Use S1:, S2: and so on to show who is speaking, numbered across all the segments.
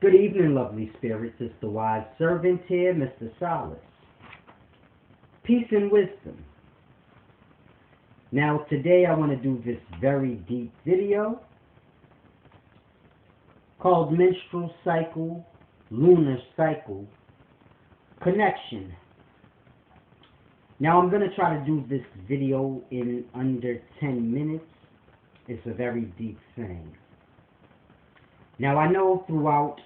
S1: Good evening, lovely spirits. It's the wise servant here, Mr. Solace. Peace and wisdom. Now, today I want to do this very deep video called Menstrual Cycle, Lunar Cycle Connection. Now, I'm going to try to do this video in under 10 minutes. It's a very deep thing. Now, I know throughout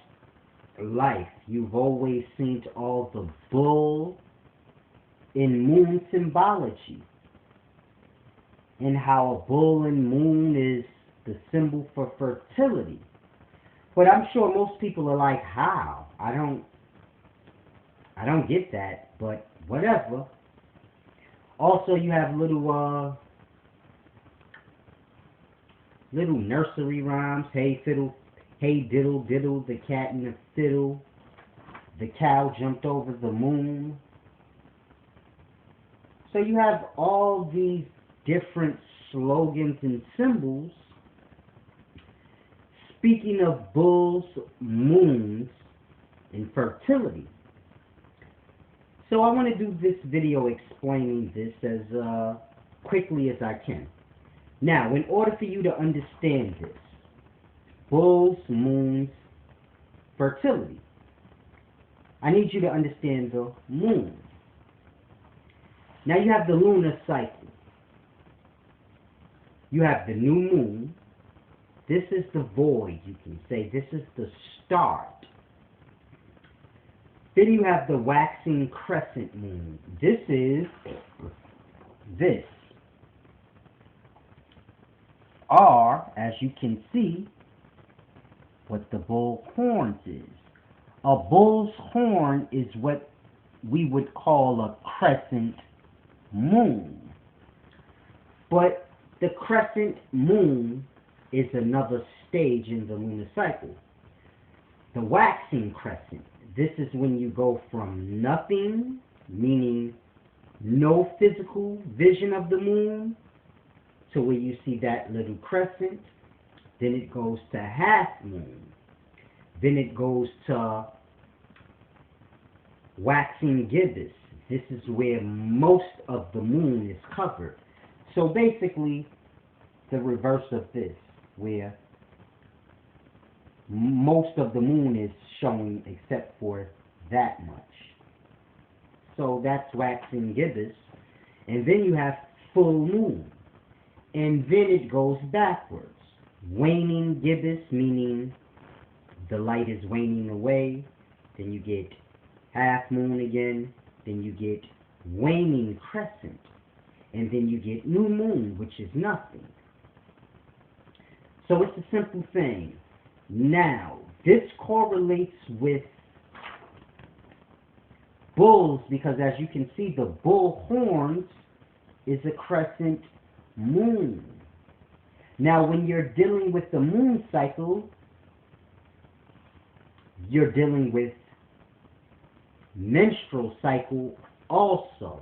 S1: life you've always seen all the bull in moon symbology and how a bull and moon is the symbol for fertility. But I'm sure most people are like, how? I don't get that, but whatever. Also, you have little nursery rhymes. Hey fiddle, hey diddle diddle, the cat and the fiddle, the cow jumped over the moon. So you have all these different slogans and symbols speaking of bulls, moons, and fertility. So I want to do this video explaining this as quickly as I can. Now, in order for you to understand this, bulls, moons, fertility, I need you to understand the moon. Now you have the lunar cycle. You have the new moon. This is the void, you can say. This is the start. Then you have the waxing crescent moon. This is this. Are, as you can see, what the bull horns is. A bull's horn is what we would call a crescent moon. But the crescent moon is another stage in the lunar cycle. The waxing crescent, this is when you go from nothing, meaning no physical vision of the moon, to where you see that little crescent. Then it goes to half moon. Then it goes to waxing gibbous. This is where most of the moon is covered. So basically, the reverse of this, where most of the moon is showing except for that much. So that's waxing gibbous. And then you have full moon. And then it goes backwards. Waning gibbous, meaning the light is waning away. Then you get half moon again. Then you get waning crescent. And then you get new moon, which is nothing. So it's a simple thing. Now, this correlates with bulls because, as you can see, the bull horns is a crescent moon. Now, when you're dealing with the moon cycle, you're dealing with menstrual cycle also.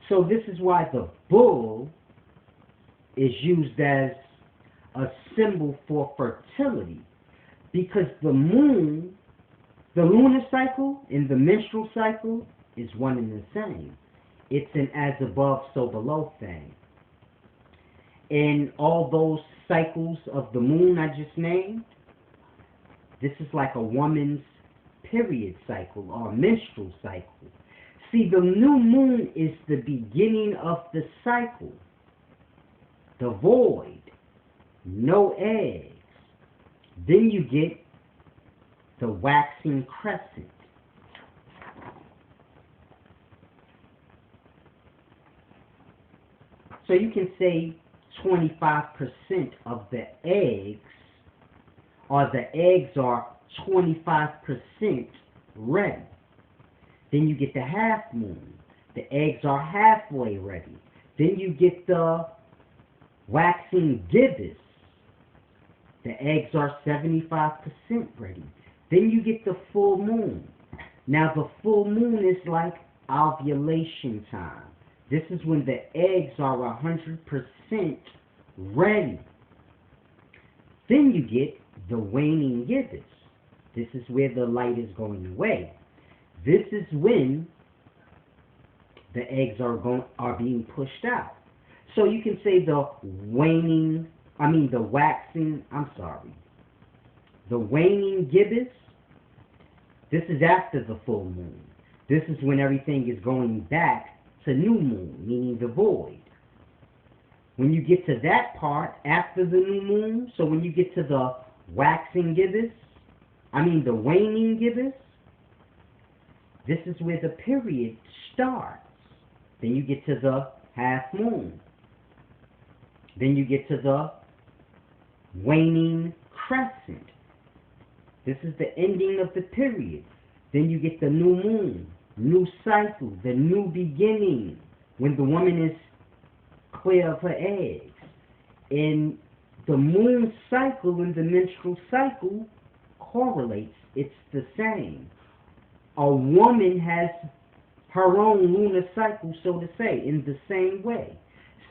S1: So this is why the bull is used as a symbol for fertility, because the moon, the lunar cycle and the menstrual cycle is one and the same. It's an as above, so below thing. And all those cycles of the moon I just named, this is like a woman's period cycle or menstrual cycle. See, the new moon is the beginning of the cycle. The void. No eggs. Then you get the waxing crescent. So you can say 25% of the eggs, or the eggs are 25% ready. Then you get the half moon. The eggs are halfway ready. Then you get the waxing gibbous. The eggs are 75% ready. Then you get the full moon. Now the full moon is like ovulation time. This is when the eggs are 100% ready. Then you get the waning gibbous. This is where the light is going away. This is when the eggs are being pushed out. So you can say the waning gibbous, this is after the full moon. This is when everything is going back to new moon, meaning the void. When you get to that part after the new moon, so when you get to the the waning gibbous, this is where the period starts. Then you get to the half moon. Then you get to the waning crescent. This is the ending of the period. Then you get the new moon, new cycle, the new beginning, when the woman is clear of her eggs. And the moon cycle and the menstrual cycle correlates. It's the same. A woman has her own lunar cycle, so to say, in the same way.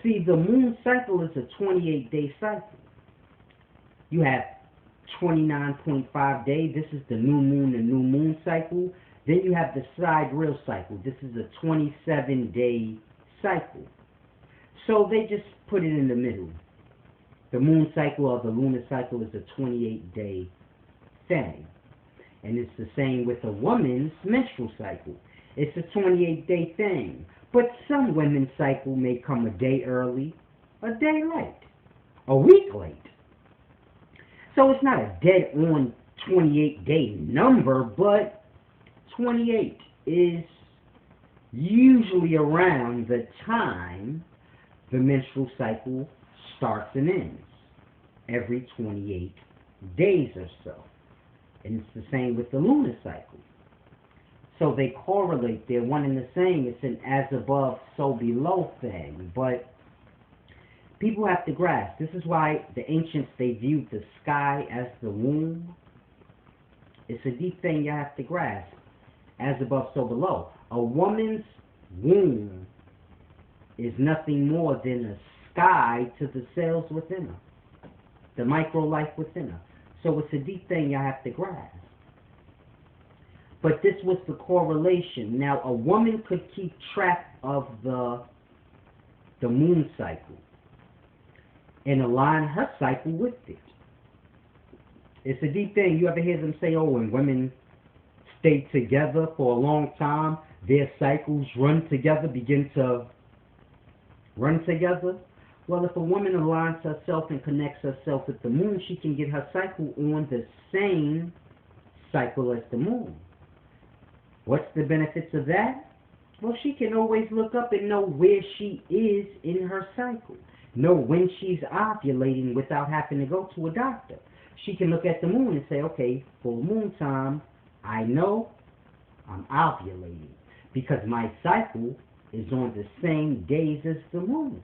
S1: See, the moon cycle is a 28-day cycle. You have 29.5 days. This is the new moon cycle. Then you have the sidereal cycle. This is a 27-day cycle. So they just put it in the middle. The moon cycle or the lunar cycle is a 28-day thing. And it's the same with a woman's menstrual cycle. It's a 28-day thing. But some women's cycle may come a day early, a day late, a week late. So it's not a dead-on 28-day number, but 28 is usually around the time the menstrual cycle starts and ends, every 28 days or so. And it's the same with the lunar cycle. So they correlate, they're one and the same. It's an as above, so below thing. But people have to grasp. This is why the ancients, they viewed the sky as the womb. It's a deep thing you have to grasp. As above, so below. A woman's womb is nothing more than a sky to the cells within her, the micro life within her. So it's a deep thing you have to grasp. But this was the correlation. Now, a woman could keep track of the moon cycle and align her cycle with it. It's a deep thing. You ever hear them say, oh, when women stay together for a long time, their cycles begin to run together? Well, if a woman aligns herself and connects herself with the moon, she can get her cycle on the same cycle as the moon. What's the benefits of that? Well, she can always look up and know where she is in her cycle. Know when she's ovulating without having to go to a doctor. She can look at the moon and say, okay, full moon time, I know I'm ovulating because my cycle is on the same days as the moon.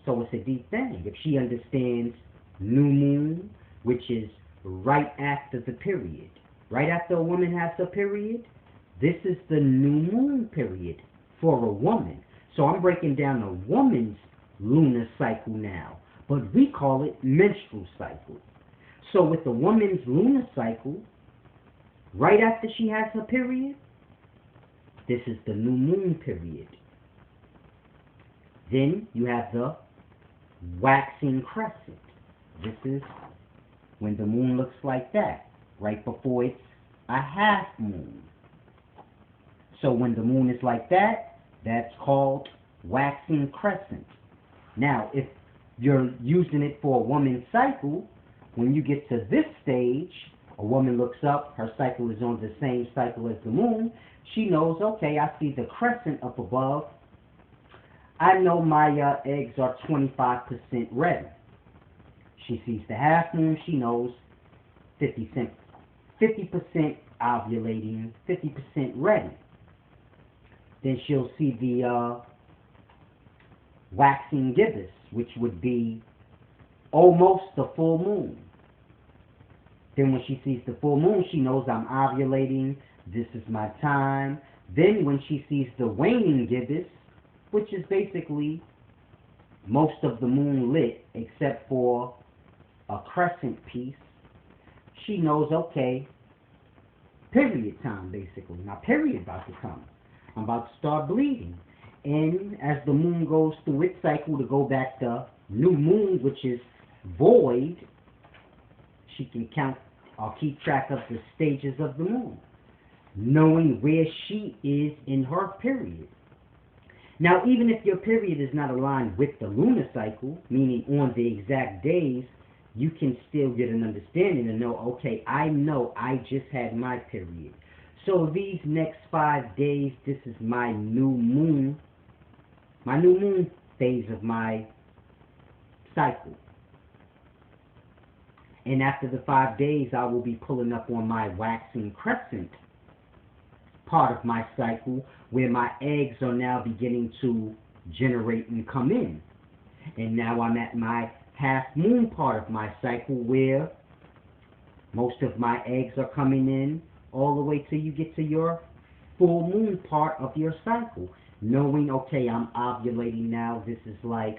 S1: So it's a deep thing. If she understands new moon, which is right after the period, right after a woman has her period, this is the new moon period for a woman. So I'm breaking down a woman's lunar cycle now, but we call it menstrual cycle. So with a woman's lunar cycle, right after she has her period, this is the new moon period. Then you have the waxing crescent. This is when the moon looks like that, right before it's a half moon. So when the moon is like that, that's called waxing crescent. Now, if you're using it for a woman's cycle, when you get to this stage, a woman looks up, her cycle is on the same cycle as the moon. She knows, okay, I see the crescent up above. I know my eggs are 25% ready. She sees the half moon, she knows 50% ovulating, 50% ready. Then she'll see the waxing gibbous, which would be almost the full moon. Then when she sees the full moon, she knows I'm ovulating, this is my time. Then when she sees the waning gibbous, which is basically most of the moon lit except for a crescent piece, she knows, okay, period time, basically. My period about to come. I'm about to start bleeding. And as the moon goes through its cycle to go back to new moon, which is void, she can count or keep track of the stages of the moon, knowing where she is in her period. Now, even if your period is not aligned with the lunar cycle, meaning on the exact days, you can still get an understanding and know, okay, I know I just had my period. So these next 5 days, this is my new moon phase of my cycle. And after the 5 days, I will be pulling up on my waxing crescent part of my cycle, where my eggs are now beginning to generate and come in. And now I'm at my half moon part of my cycle, where most of my eggs are coming in, all the way till you get to your full moon part of your cycle, knowing, okay, I'm ovulating now. This is like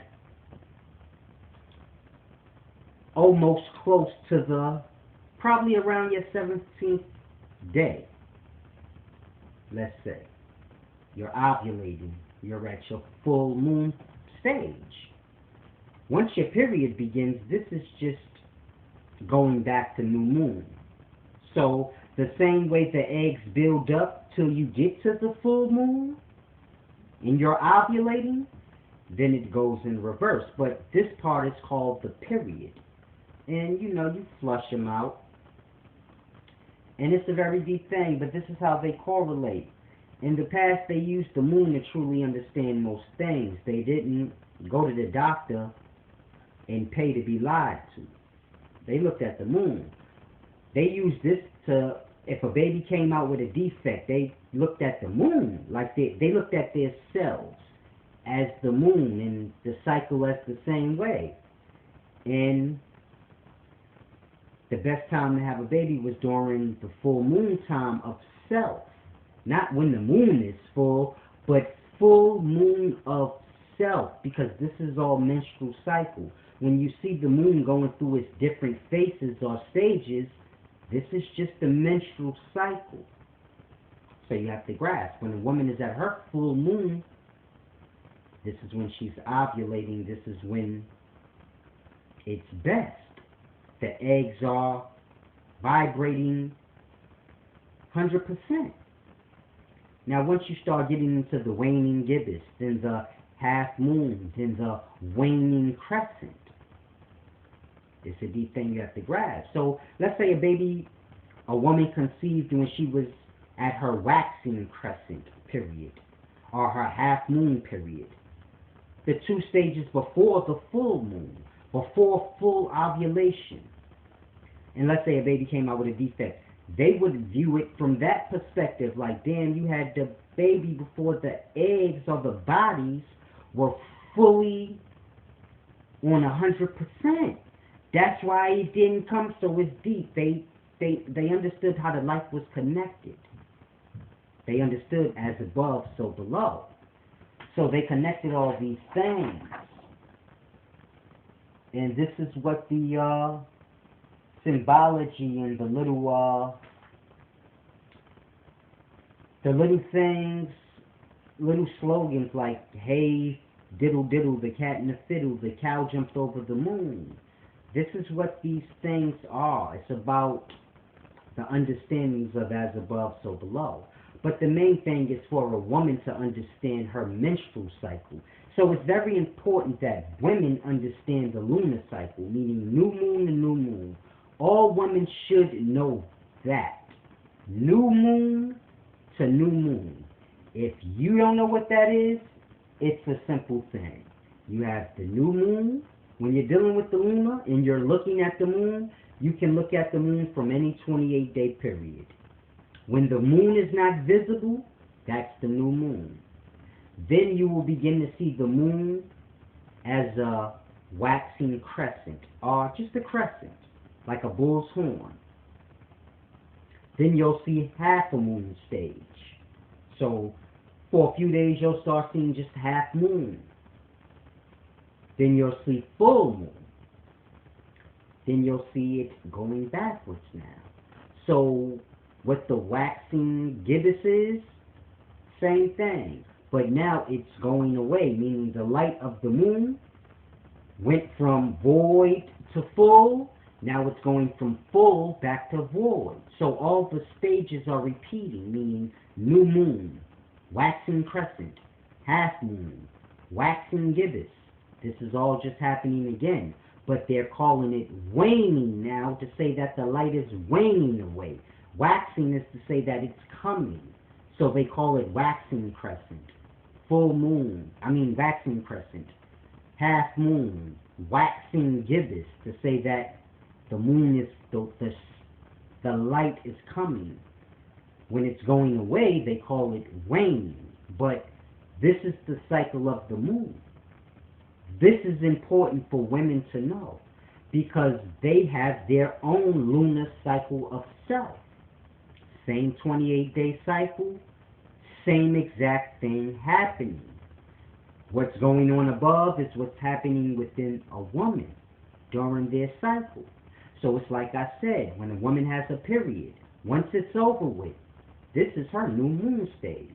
S1: almost close to the, probably around your 17th day, let's say. You're ovulating. You're at your full moon stage. Once your period begins, this is just going back to new moon. So the same way the eggs build up till you get to the full moon and you're ovulating, then it goes in reverse. But this part is called the period. And you know, you flush them out. And it's a very deep thing, but this is how they correlate. In the past, they used the moon to truly understand most things. They didn't go to the doctor and pay to be lied to. They looked at the moon. They used this to, if a baby came out with a defect, they looked at the moon. Like they looked at their cells as the moon and the cycle as the same way. And the best time to have a baby was during the full moon time of self. Not when the moon is full, but full moon of self, because this is all menstrual cycle. When you see the moon going through its different phases or stages, this is just the menstrual cycle. So you have to grasp, when a woman is at her full moon, this is when she's ovulating. This is when it's best. The eggs are vibrating 100%. Now, once you start getting into the waning gibbous, then the half moon, then the waning crescent, it's a deep thing you have to grasp. So, let's say a woman conceived when she was at her waxing crescent period, or her half moon period. The 2 stages before the full moon, before full ovulation. And let's say a baby came out with a defect. They would view it from that perspective, like, damn, you had the baby before the eggs or the bodies were fully on 100%. That's why it didn't come so it's deep. They understood how the life was connected. They understood as above, so below. So they connected all these things. And this is what the symbology and the little things, little slogans like, hey, diddle diddle, the cat and the fiddle, the cow jumped over the moon. This is what these things are. It's about the understandings of as above, so below. But the main thing is for a woman to understand her menstrual cycle. So it's very important that women understand the lunar cycle, meaning new moon to new moon. All women should know that. New moon to new moon. If you don't know what that is, it's a simple thing. You have the new moon. When you're dealing with the lunar and you're looking at the moon, you can look at the moon from any 28-day period. When the moon is not visible, that's the new moon. Then you will begin to see the moon as a waxing crescent, or just a crescent, like a bull's horn. Then you'll see half a moon stage. So for a few days you'll start seeing just half moon. Then you'll see full moon. then you'll see it going backwards now. So what the waxing gibbous is, same thing. But now it's going away, meaning the light of the moon went from void to full. Now it's going from full back to void. So all the stages are repeating, meaning new moon, waxing crescent, half moon, waxing gibbous. This is all just happening again. But they're calling it waning now to say that the light is waning away. Waxing is to say that it's coming. So they call it waxing crescent. Full moon, waxing crescent. Half moon, waxing gibbous, to say that the moon is, the light is coming. When it's going away, they call it waning. But this is the cycle of the moon. This is important for women to know because they have their own lunar cycle of self. Same 28-day cycle, same exact thing happening. What's going on above is what's happening within a woman during their cycle. So it's like I said, when a woman has a period, once it's over with, this is her new moon stage,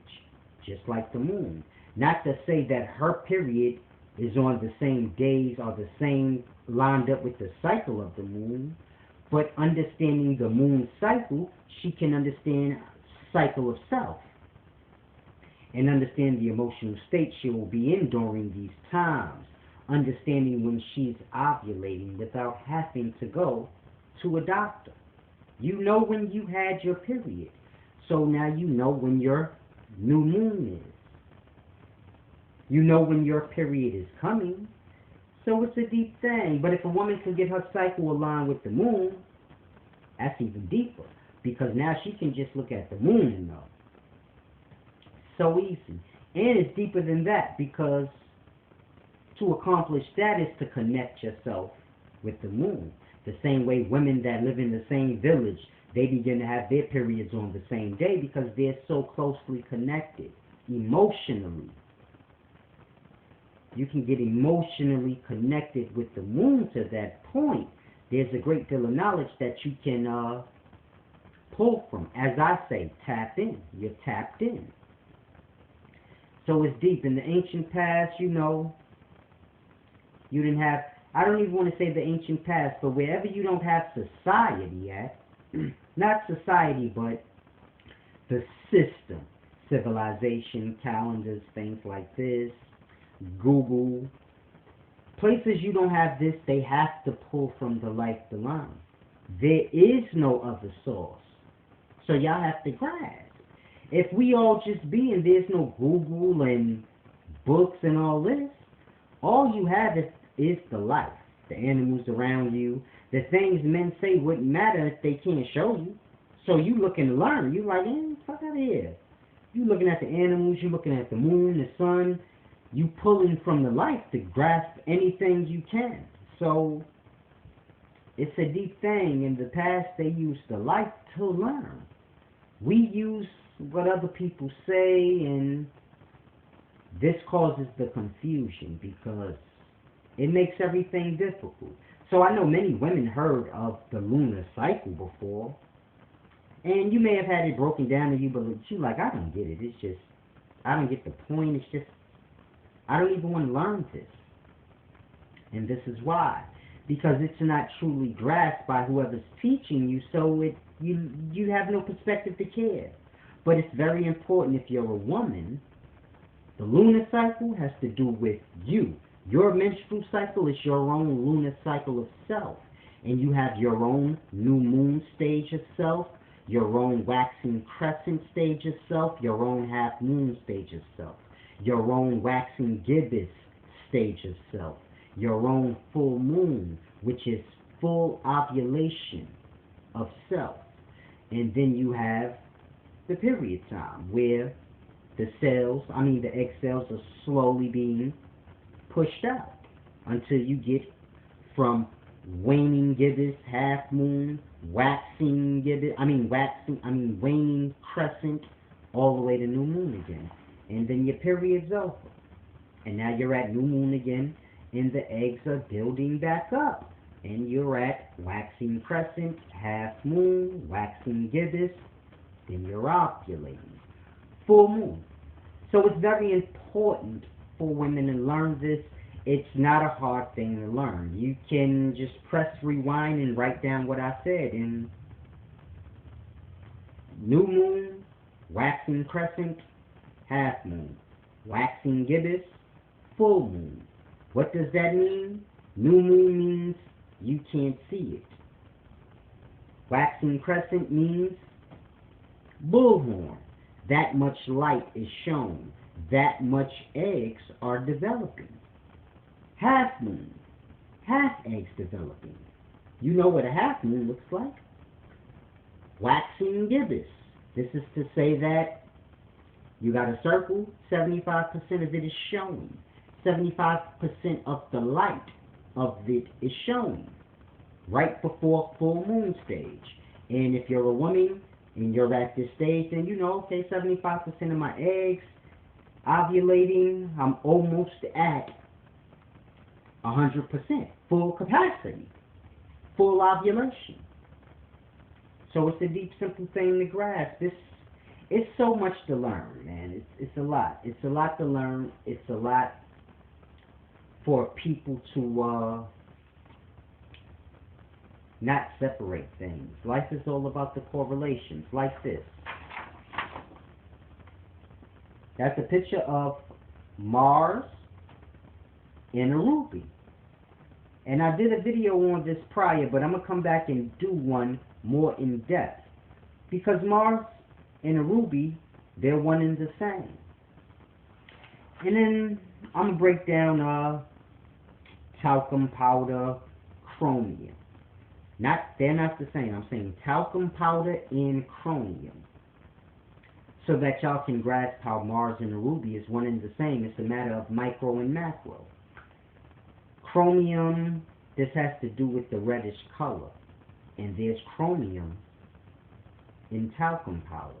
S1: just like the moon. Not to say that her period is on the same days or the same lined up with the cycle of the moon, but understanding the moon cycle, she can understand cycle of self and understand the emotional state she will be in during these times, understanding when she's ovulating without having to go to a doctor. You know when you had your period, so now you know when your new moon is. You know when your period is coming. So it's a deep thing. But if a woman can get her cycle aligned with the moon, that's even deeper. Because now she can just look at the moon and know. So easy. And it's deeper than that because to accomplish that is to connect yourself with the moon. The same way women that live in the same village, they begin to have their periods on the same day because they're so closely connected emotionally. You can get emotionally connected with the moon to that point. There's a great deal of knowledge that you can pull from. As I say, tap in. You're tapped in. So it's deep. In the ancient past, you know, you didn't have, I don't even want to say the ancient past, but wherever you don't have society at, not society, but the system, civilization, calendars, things like this, Google, places you don't have this, they have to pull from the life divine. There is no other source. So y'all have to grasp. If we all just be and there's no Google and books and all this, all you have is the life, the animals around you, the things men say wouldn't matter if they can't show you. So you look and learn. You like, fuck out of here. You looking at the animals, you looking at the moon, the sun, you pulling from the life to grasp anything you can. So it's a deep thing. In the past, they used the life to learn. We use what other people say, and this causes the confusion because it makes everything difficult. So I know many women heard of the lunar cycle before, and you may have had it broken down to you, but you're like, I don't get it. It's just, I don't get the point. It's just, I don't even want to learn this. And this is why. Because it's not truly grasped by whoever's teaching you, so you have no perspective to care. But it's very important if you're a woman. The lunar cycle has to do with you. Your menstrual cycle is your own lunar cycle of self. And you have your own new moon stage of self, your own waxing crescent stage of self, your own half moon stage of self, your own waxing gibbous stage of self, your own full moon, which is full ovulation of self. And then you have the period time, where the egg cells are slowly being pushed out until you get from waning gibbous, half moon, waxing gibbous, waning crescent, all the way to new moon again. And then your period's over. And now you're at new moon again, and the eggs are building back up. and you're at waxing crescent, half moon, waxing gibbous, then you're ovulating. Full moon. So it's very important for women to learn this. It's not a hard thing to learn. You can just press rewind and write down what I said. In new moon, waxing crescent, half moon, waxing gibbous, full moon. What does that mean? New moon means you can't see it. Waxing crescent means bullhorn. That much light is shown. That much eggs are developing. Half moon. Half eggs developing. You know what a half moon looks like? Waxing gibbous. This is to say that you got a circle, 75% of it is showing. 75% of the light of it is showing right before full moon stage. And if you're a woman and you're at this stage, then you know, okay, 75% of my eggs ovulating, I'm almost at 100%, full capacity, full ovulation. So it's a deep, simple thing to grasp. It's so much to learn, man. It's a lot. It's a lot to learn. It's a lot for people to not separate things. Life is all about the correlations, like this. That's a picture of Mars in a ruby. And I did a video on this prior, but I'm going to come back and do one more in depth. Because Mars and a ruby, they're one and the same. And then I'm going to break down talcum powder, chromium. They're not the same. I'm saying talcum powder and chromium. So that y'all can grasp how Mars and a ruby is one and the same. It's a matter of micro and macro. Chromium, this has to do with the reddish color. And there's chromium in talcum powder.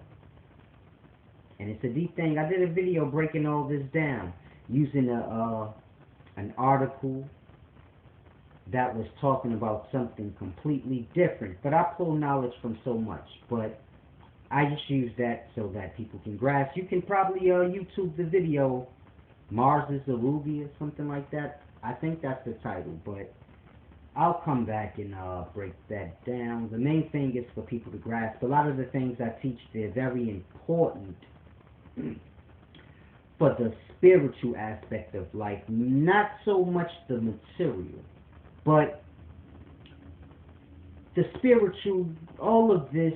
S1: And it's a deep thing. I did a video breaking all this down using an article that was talking about something completely different. But I pull knowledge from so much. But I just use that so that people can grasp. You can probably YouTube the video, Mars is a ruby or something like that. I think that's the title, but I'll come back and break that down. The main thing is for people to grasp. A lot of the things I teach, they're very important for the spiritual aspect of life, not so much the material, but the spiritual. All of this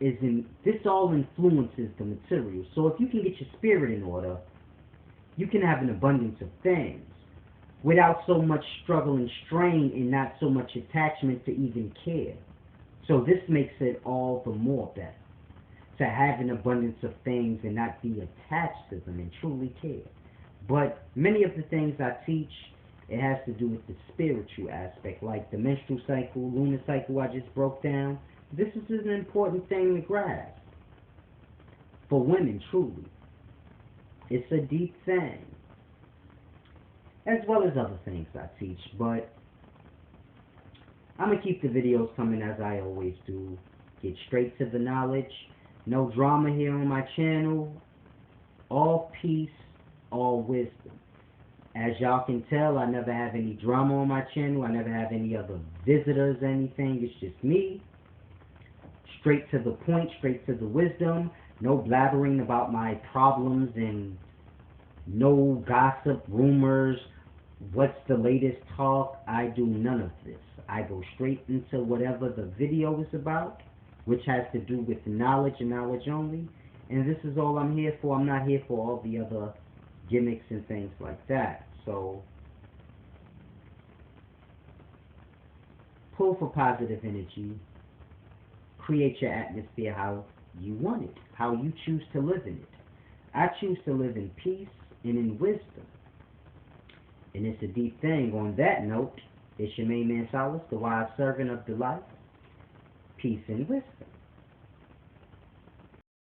S1: this all influences the material. So if you can get your spirit in order, you can have an abundance of things without so much struggle and strain and not so much attachment to even care. So this makes it all the more better, to have an abundance of things and not be attached to them and truly care. But many of the things I teach, it has to do with the spiritual aspect, like the menstrual cycle, lunar cycle I just broke down. This is an important thing to grasp for women, truly. It's a deep thing, as well as other things I teach, but I'm going to keep the videos coming as I always do. Get straight to the knowledge. No drama here on my channel. All peace, all wisdom. As y'all can tell, I never have any drama on my channel. I never have any other visitors or anything. It's just me. Straight to the point, straight to the wisdom. No blabbering about my problems and no gossip, rumors, what's the latest talk. I do none of this. I go straight into whatever the video is about, which has to do with knowledge and knowledge only. And this is all I'm here for. I'm not here for all the other gimmicks and things like that. So pull for positive energy. Create your atmosphere how you want it, how you choose to live in it. I choose to live in peace and in wisdom. And it's a deep thing. On that note, it's your main man Solace, the wise servant of the life. Peace and wisdom.